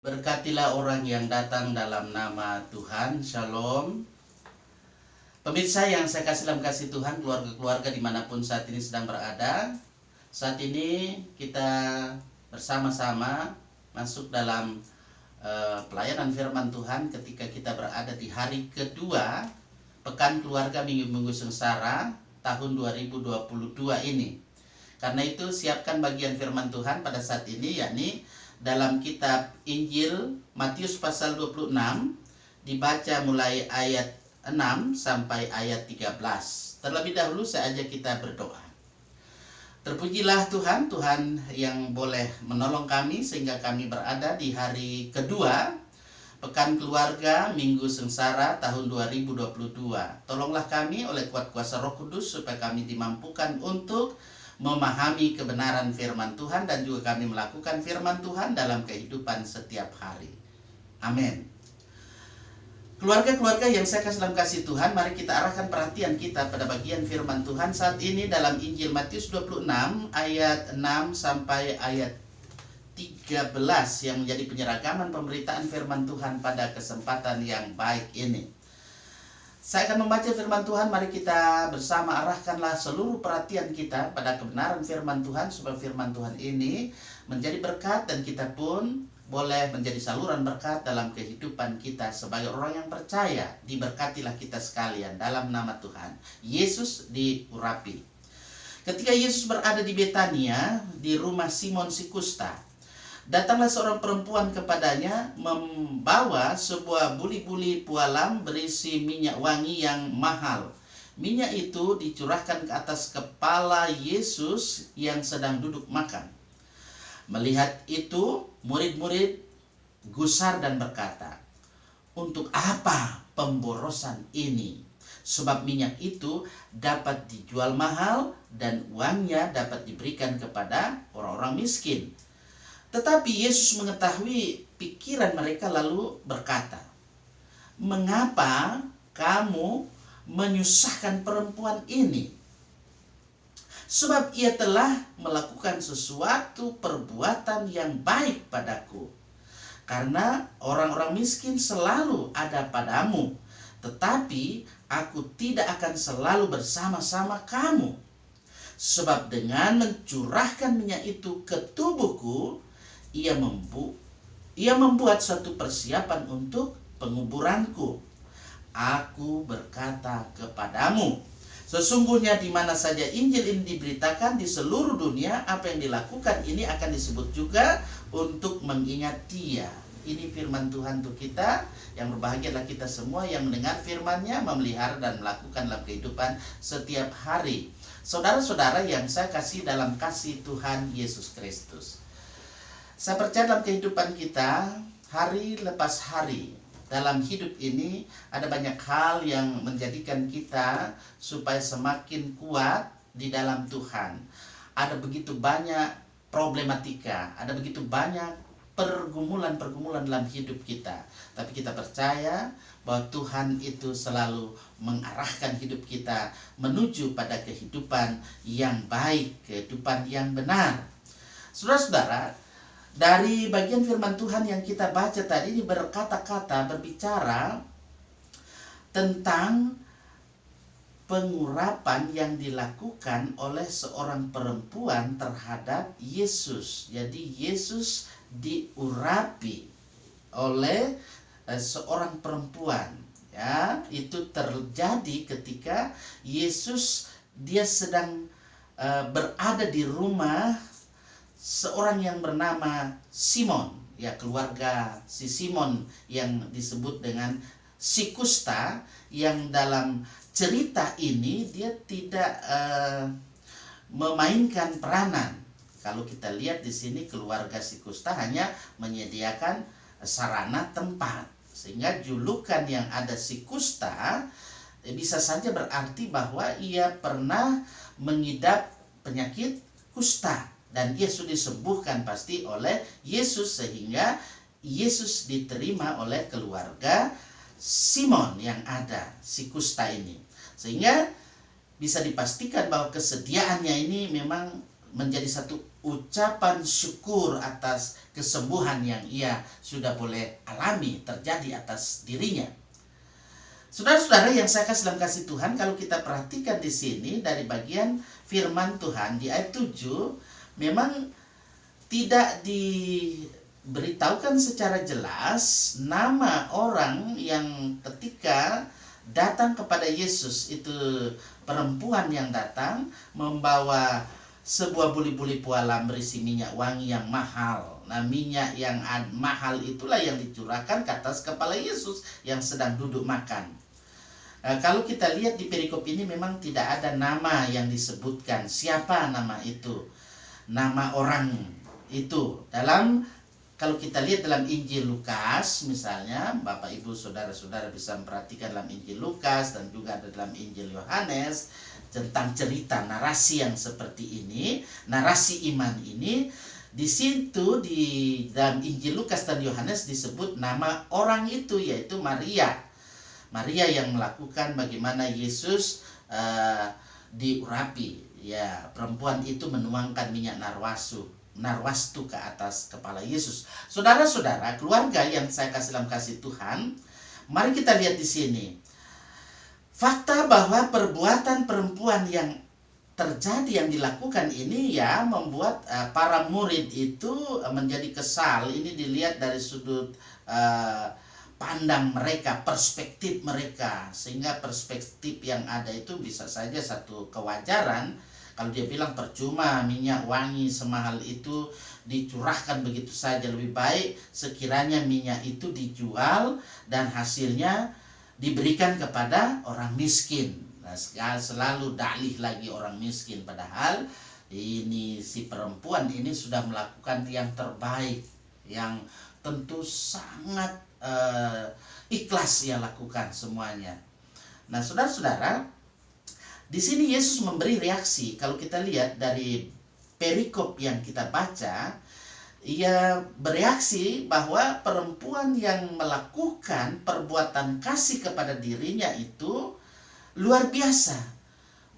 Berkatilah orang yang datang dalam nama Tuhan. Shalom. Pemirsa yang saya kasih dalam kasih Tuhan, keluarga-keluarga dimanapun saat ini sedang berada. Saat ini kita bersama-sama masuk dalam pelayanan firman Tuhan ketika kita berada di hari kedua Pekan Keluarga Minggu-Minggu Sengsara tahun 2022 ini. Karena itu siapkan bagian firman Tuhan pada saat ini, yakni dalam kitab Injil Matius pasal 26, dibaca mulai ayat 6 sampai ayat 13. Terlebih dahulu saya ajak kita berdoa. Terpujilah Tuhan, Tuhan yang boleh menolong kami sehingga kami berada di hari kedua Pekan Keluarga Minggu Sengsara tahun 2022. Tolonglah kami oleh kuat kuasa Roh Kudus supaya kami dimampukan untuk memahami kebenaran firman Tuhan dan juga kami melakukan firman Tuhan dalam kehidupan setiap hari. Amin. Keluarga-keluarga yang saya kasih dalam kasih Tuhan, mari kita arahkan perhatian kita pada bagian firman Tuhan saat ini dalam Injil Matius 26 ayat 6 sampai ayat 13 yang menjadi penyeragaman pemberitaan firman Tuhan pada kesempatan yang baik ini. Saya akan membaca firman Tuhan, mari kita bersama arahkanlah seluruh perhatian kita pada kebenaran firman Tuhan supaya firman Tuhan ini menjadi berkat dan kita pun boleh menjadi saluran berkat dalam kehidupan kita sebagai orang yang percaya. Diberkatilah kita sekalian dalam nama Tuhan. Yesus diurapi. Ketika Yesus berada di Betania, di rumah Simon si kusta, datanglah seorang perempuan kepadanya membawa sebuah buli-buli pualam berisi minyak wangi yang mahal. Minyak itu dicurahkan ke atas kepala Yesus yang sedang duduk makan. Melihat itu, murid-murid gusar dan berkata, "Untuk apa pemborosan ini? Sebab minyak itu dapat dijual mahal dan uangnya dapat diberikan kepada orang-orang miskin." Tetapi Yesus mengetahui pikiran mereka lalu berkata, "Mengapa kamu menyusahkan perempuan ini? Sebab ia telah melakukan sesuatu perbuatan yang baik padaku. Karena orang-orang miskin selalu ada padamu, tetapi aku tidak akan selalu bersama-sama kamu. Sebab dengan mencurahkan minyak itu ke tubuhku, ia membuat suatu persiapan untuk penguburanku. Aku berkata kepadamu, sesungguhnya di mana saja Injil ini diberitakan di seluruh dunia, apa yang dilakukan ini akan disebut juga untuk mengingat Dia." Ini firman Tuhan untuk kita. Yang berbahagialah kita semua yang mendengar firman-Nya, memelihara dan melakukan dalam kehidupan setiap hari. Saudara-saudara yang saya kasih dalam kasih Tuhan Yesus Kristus, saya percaya dalam kehidupan kita, hari lepas hari, dalam hidup ini ada banyak hal yang menjadikan kita supaya semakin kuat di dalam Tuhan. Ada begitu banyak problematika, ada begitu banyak pergumulan-pergumulan dalam hidup kita. Tapi kita percaya bahwa Tuhan itu selalu mengarahkan hidup kita menuju pada kehidupan yang baik, kehidupan yang benar. Saudara-saudara, dari bagian firman Tuhan yang kita baca tadi ini berkata-kata, berbicara tentang pengurapan yang dilakukan oleh seorang perempuan terhadap Yesus. Jadi Yesus diurapi oleh seorang perempuan. Ya, itu terjadi ketika Yesus dia sedang berada di rumah seorang yang bernama Simon, ya, keluarga si Simon yang disebut dengan si kusta, yang dalam cerita ini dia tidak memainkan peranan. Kalau kita lihat di sini keluarga si kusta hanya menyediakan sarana tempat, sehingga julukan yang ada si kusta bisa saja berarti bahwa ia pernah mengidap penyakit kusta. Dan ia sudah disembuhkan pasti oleh Yesus, sehingga Yesus diterima oleh keluarga Simon yang ada, si kusta ini. Sehingga bisa dipastikan bahwa kesediaannya ini memang menjadi satu ucapan syukur atas kesembuhan yang ia sudah boleh alami terjadi atas dirinya. Saudara-saudara yang saya kasih dalam kasih Tuhan, kalau kita perhatikan di sini dari bagian firman Tuhan di ayat 7, memang tidak diberitahukan secara jelas nama orang yang ketika datang kepada Yesus, itu perempuan yang datang membawa sebuah buli-buli pualam berisi minyak wangi yang mahal. Nah, minyak yang mahal itulah yang dicurahkan ke atas kepala Yesus yang sedang duduk makan. Kalau kita lihat di perikop ini memang tidak ada nama yang disebutkan. Siapa nama itu? Nama orang itu. Kalau kita lihat dalam Injil Lukas misalnya, Bapak Ibu Saudara-saudara bisa memperhatikan dalam Injil Lukas dan juga ada dalam Injil Yohanes tentang cerita narasi yang seperti ini, narasi iman ini. Di situ di dalam Injil Lukas dan Yohanes disebut nama orang itu, yaitu Maria. Maria yang melakukan bagaimana Yesus diurapi. Ya, perempuan itu menuangkan minyak narwastu ke atas kepala Yesus. Saudara-saudara, keluarga yang saya kasih dalam kasih Tuhan, mari kita lihat di sini. Fakta bahwa perbuatan perempuan yang terjadi, yang dilakukan ini ya membuat para murid itu menjadi kesal. Ini dilihat dari sudut pandang mereka, perspektif mereka. Sehingga perspektif yang ada itu bisa saja satu kewajaran. Kalau dia bilang percuma minyak wangi semahal itu dicurahkan begitu saja, lebih baik sekiranya minyak itu dijual dan hasilnya diberikan kepada orang miskin. Nah, selalu dalih lagi orang miskin, padahal ini si perempuan ini sudah melakukan yang terbaik, yang tentu sangat ikhlas ia lakukan semuanya. Nah, saudara-saudara, di sini Yesus memberi reaksi. Kalau kita lihat dari perikop yang kita baca, ia bereaksi bahwa perempuan yang melakukan perbuatan kasih kepada dirinya itu luar biasa.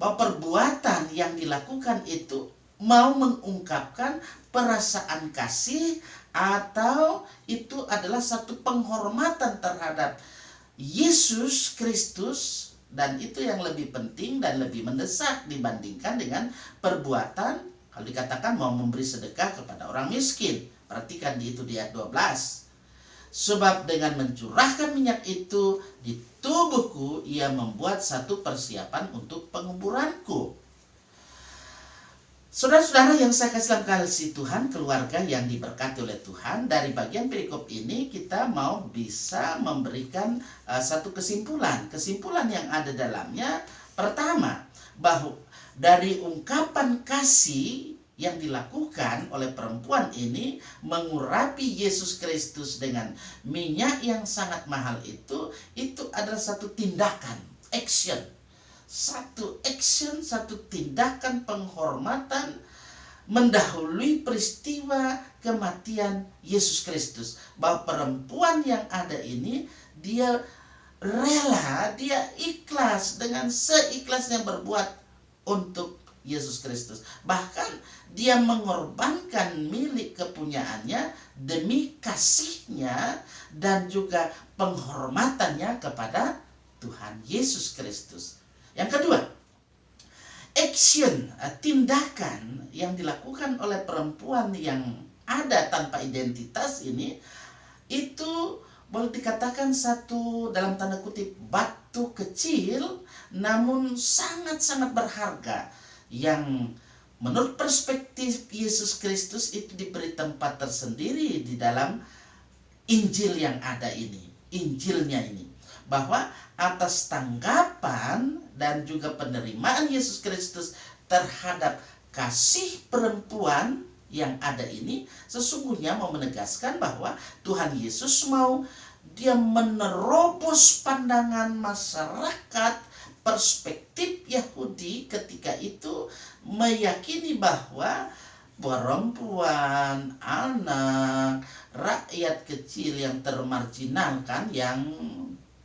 Bahwa perbuatan yang dilakukan itu mau mengungkapkan perasaan kasih, atau itu adalah satu penghormatan terhadap Yesus Kristus. Dan itu yang lebih penting dan lebih mendesak dibandingkan dengan perbuatan kalau dikatakan mau memberi sedekah kepada orang miskin. Perhatikan di itu di ayat 12. Sebab dengan mencurahkan minyak itu di tubuhku, ia membuat satu persiapan untuk penguburanku. Saudara-saudara yang saya kasih dalam kasih Tuhan, keluarga yang diberkati oleh Tuhan, dari bagian perikop ini kita mau bisa memberikan satu kesimpulan. Kesimpulan yang ada dalamnya, pertama, bahwa dari ungkapan kasih yang dilakukan oleh perempuan ini mengurapi Yesus Kristus dengan minyak yang sangat mahal itu adalah satu tindakan, action. Satu tindakan penghormatan mendahului peristiwa kematian Yesus Kristus. Bahwa perempuan yang ada ini, dia rela, dia ikhlas dengan seikhlasnya berbuat untuk Yesus Kristus. Bahkan dia mengorbankan milik kepunyaannya demi kasihnya dan juga penghormatannya kepada Tuhan Yesus Kristus. Yang kedua, action, tindakan yang dilakukan oleh perempuan yang ada tanpa identitas ini, itu boleh dikatakan satu dalam tanda kutip batu kecil namun sangat-sangat berharga, yang menurut perspektif Yesus Kristus itu diberi tempat tersendiri di dalam Injil yang ada ini, Injilnya ini, bahwa atas tanggapan dan juga penerimaan Yesus Kristus terhadap kasih perempuan yang ada ini, sesungguhnya mau menegaskan bahwa Tuhan Yesus mau dia menerobos pandangan masyarakat, perspektif Yahudi ketika itu meyakini bahwa perempuan, anak, rakyat kecil yang termarginalkan, yang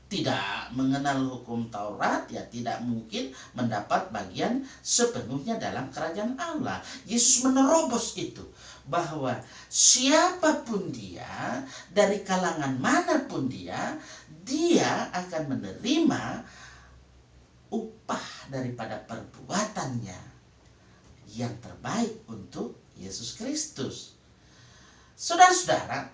tidak mengenal hukum Taurat, ya tidak mungkin mendapat bagian sepenuhnya dalam kerajaan Allah. Yesus menerobos itu, bahwa siapapun dia, dari kalangan manapun dia akan menerima upah daripada perbuatannya yang terbaik untuk Yesus Kristus. Saudara-saudara,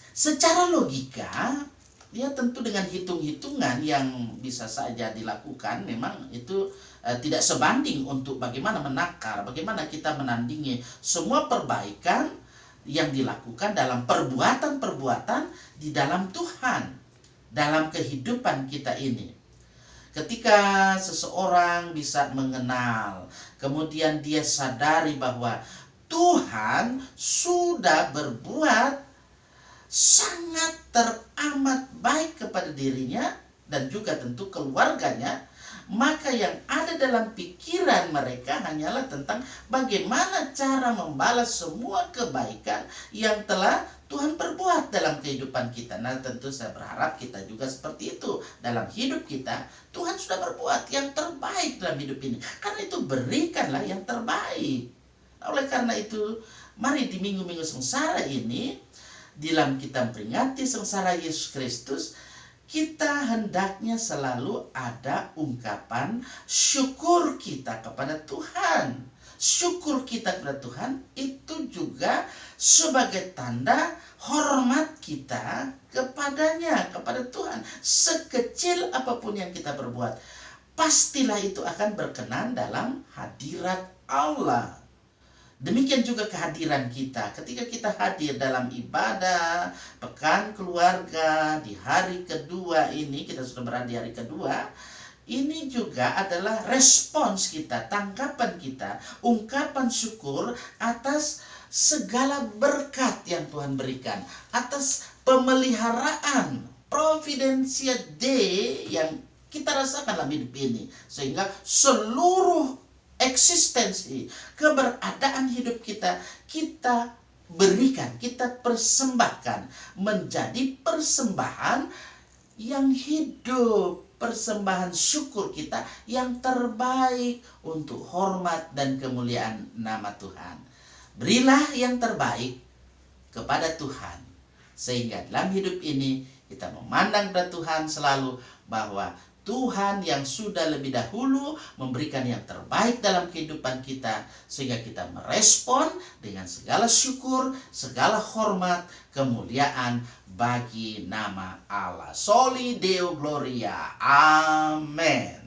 secara logika, ya tentu dengan hitung-hitungan yang bisa saja dilakukan, memang itu tidak sebanding untuk bagaimana menakar, bagaimana kita menandingi semua perbaikan yang dilakukan dalam perbuatan-perbuatan di dalam Tuhan, dalam kehidupan kita ini. Ketika seseorang bisa mengenal, kemudian dia sadari bahwa Tuhan sudah berbuat sangat teramat baik kepada dirinya dan juga tentu keluarganya, maka yang ada dalam pikiran mereka hanyalah tentang bagaimana cara membalas semua kebaikan yang telah Tuhan perbuat dalam kehidupan kita. Nah, tentu saya berharap kita juga seperti itu dalam hidup kita. Tuhan sudah berbuat yang terbaik dalam hidup ini, karena itu berikanlah yang terbaik. Oleh karena itu, mari di minggu-minggu sengsara ini, dalam kita memperingati sengsara Yesus Kristus, kita hendaknya selalu ada ungkapan syukur kita kepada Tuhan. Syukur kita kepada Tuhan itu juga sebagai tanda hormat kita kepadanya, kepada Tuhan. Sekecil apapun yang kita perbuat, pastilah itu akan berkenan dalam hadirat Allah. Demikian juga kehadiran kita. Ketika kita hadir dalam ibadah, pekan keluarga, di hari kedua ini, kita sudah berada di hari kedua, ini juga adalah respons kita, tanggapan kita, ungkapan syukur atas segala berkat yang Tuhan berikan, atas pemeliharaan, providensia Dei yang kita rasakan dalam hidup ini. Sehingga seluruh eksistensi, keberadaan hidup kita berikan, kita persembahkan menjadi persembahan yang hidup, persembahan syukur kita yang terbaik untuk hormat dan kemuliaan nama Tuhan. Berilah yang terbaik kepada Tuhan, sehingga dalam hidup ini kita memandang kepada Tuhan selalu bahwa Tuhan yang sudah lebih dahulu memberikan yang terbaik dalam kehidupan kita, sehingga kita merespon dengan segala syukur, segala hormat, kemuliaan bagi nama Allah. Soli Deo Gloria. Amen.